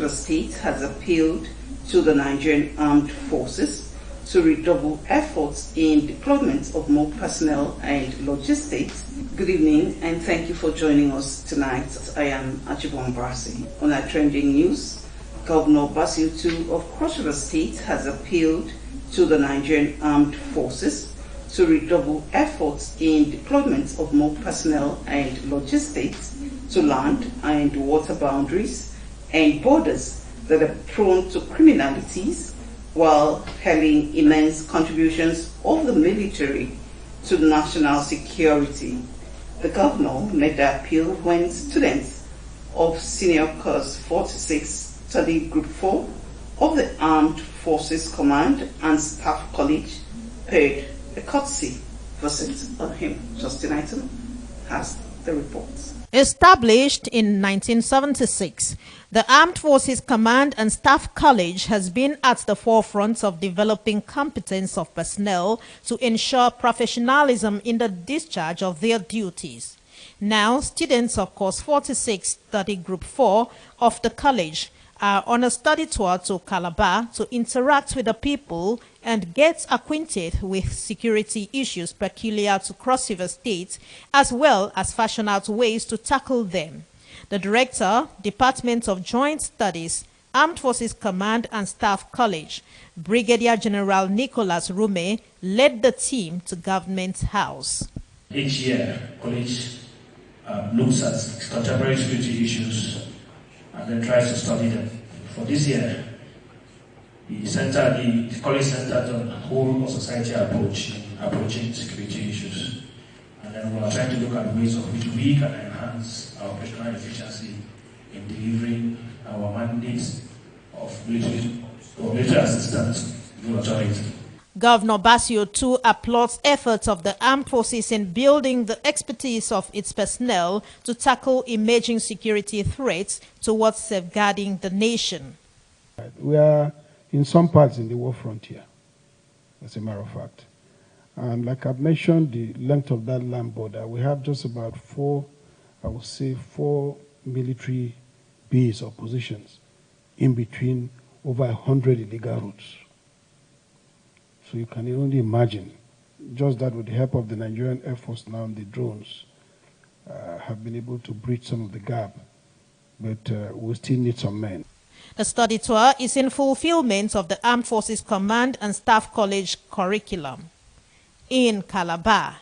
River State has appealed to the Nigerian Armed Forces to redouble efforts in deployment of more personnel and logistics. Good evening and thank you for joining us tonight. I am Achibon Brasi. On our trending news, Governor Basil II of Cross River State has appealed to the Nigerian Armed Forces to redouble efforts in deployment of more personnel and logistics to land and water boundaries and borders that are prone to criminalities, while hailing immense contributions of the military to national security. The governor made the appeal when students of Senior Course 46 Study Group 4 of the Armed Forces Command and Staff College paid a courtesy visit on him. Justin Item has the reports. Established in 1976, the Armed Forces Command and Staff College has been at the forefront of developing competence of personnel to ensure professionalism in the discharge of their duties. Now, students of Course 46 Study Group 4 of the college are on a study tour to Calabar to interact with the people and get acquainted with security issues peculiar to Cross River State, as well as fashion out ways to tackle them. The Director, Department of Joint Studies, Armed Forces Command and Staff College, Brigadier General Nicholas Rume, led the team to Government House. Each year, college looks at contemporary security issues and then tries to study them. For this year, the college centered on a whole society approach in approaching security issues. And then we are trying to look at ways of which we can enhance our operational efficiency in delivering our mandates of military assistance to authority. Governor Basil II applauds efforts of the armed forces in building the expertise of its personnel to tackle emerging security threats towards safeguarding the nation. We are in some parts in the war frontier, as a matter of fact. And like I've mentioned, the length of that land border, we have just about four military bases or positions in between over 100 illegal routes. So you can only imagine, just that with the help of the Nigerian Air Force now and the drones, have been able to bridge some of the gap, but we still need some men. The study tour is in fulfillment of the Armed Forces Command and Staff College curriculum. In Calabar,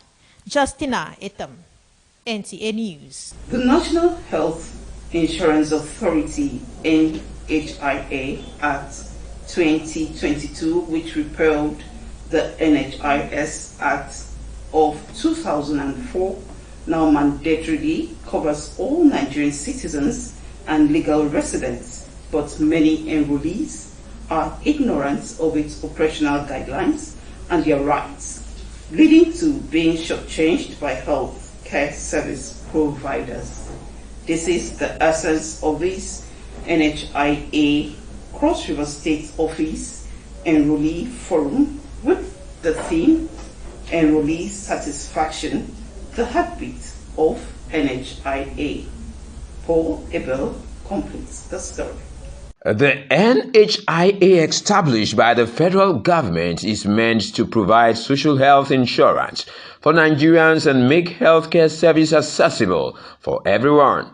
Justina Etam, NTA News. The National Health Insurance Authority, NHIA, Act 2022, which repealed the NHIS Act of 2004, now mandatorily covers all Nigerian citizens and legal residents, but many enrollees are ignorant of its operational guidelines and their rights, leading to being shortchanged by health care service providers. This is the essence of this NHIA Cross River State Office Enrollee Forum, with the theme Enrollee Satisfaction, the heartbeat of NHIA. Paul Abel completes the story. The NHIA, established by the federal government, is meant to provide social health insurance for Nigerians and make healthcare service accessible for everyone.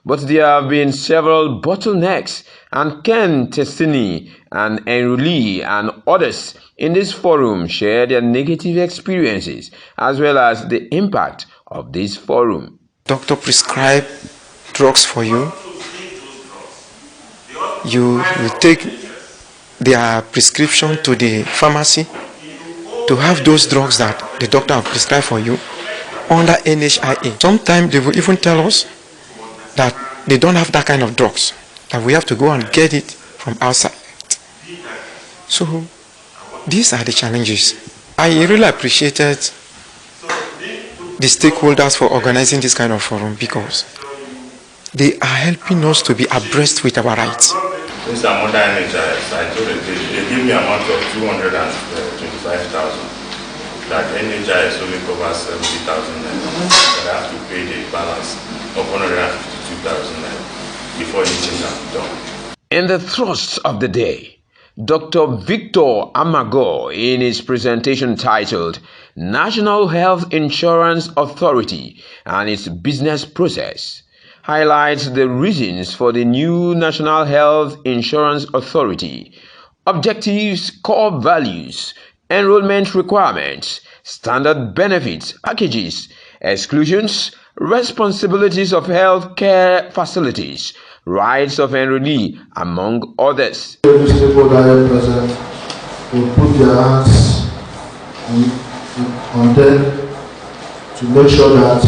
But there have been several bottlenecks, and Ken Testini, an enrollee, and others in this forum share their negative experiences as well as the impact of this forum. Doctor prescribe drugs for you. You will take their prescription to the pharmacy to have those drugs that the doctor has prescribed for you under NHIA. Sometimes they will even tell us that they don't have that kind of drugs, that we have to go and get it from outside. So these are the challenges. I really appreciated the stakeholders for organizing this kind of forum because they are helping us to be abreast with our rights. Since I'm under NHIS, I told them they give me an amount of 225,000. That NHIS only covers 70,000 naira. But I have to pay the balance of 152,000 naira before anything is done. In the thrust of the day, Dr. Victor Amago, in his presentation titled National Health Insurance Authority and its Business Process, highlights the reasons for the new National Health Insurance Authority, objectives, core values, enrollment requirements, standard benefits packages, exclusions, responsibilities of health care facilities, rights of enrollee, among others. Every stakeholder present will put their hands on them to make sure that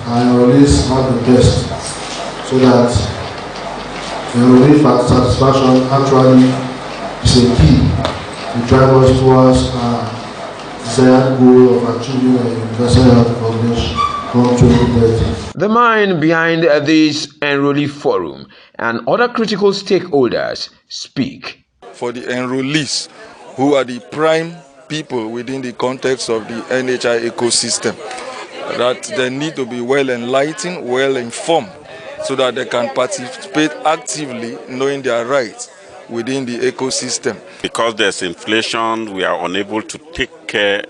our enrollees have the best, so that enrollee satisfaction actually is a key to drive us towards our desired goal of achieving a universal health coverage from 2030. The mind behind this enrollee forum and other critical stakeholders speak. For the enrollees, who are the prime people within the context of the NHI ecosystem, that they need to be well enlightened, well informed, so that they can participate actively, knowing their rights within the ecosystem. Because there's inflation, we are unable to take care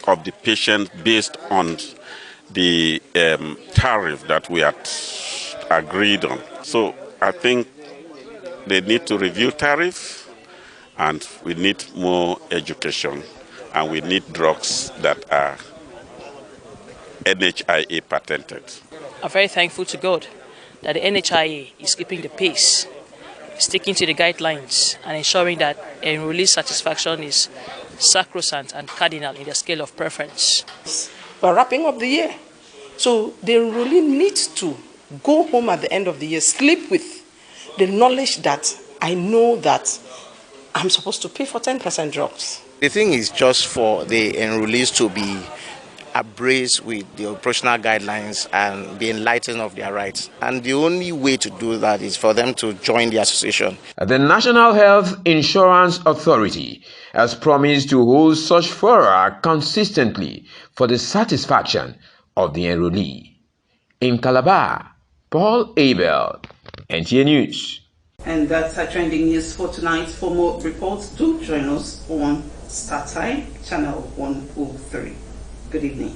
of the patient based on the tariff that we had agreed on. So I think they need to review tariff, and we need more education, and we need drugs that are NHIA patented. I'm very thankful to God that the NHIA is keeping the pace, sticking to the guidelines, and ensuring that enrollee satisfaction is sacrosanct and cardinal in the scale of preference. We're wrapping up the year, so the enrollee needs to go home at the end of the year, sleep with the knowledge that I know that I'm supposed to pay for 10% drugs. The thing is just for the enrollees to be abreast with the operational guidelines and be enlightened of their rights. And the only way to do that is for them to join the association. The National Health Insurance Authority has promised to hold such fora consistently for the satisfaction of the enrollee. In Calabar, Paul Abel, NTA News. And that's our trending news for tonight. For more reports, do join us on Star Time, channel 103. Good evening.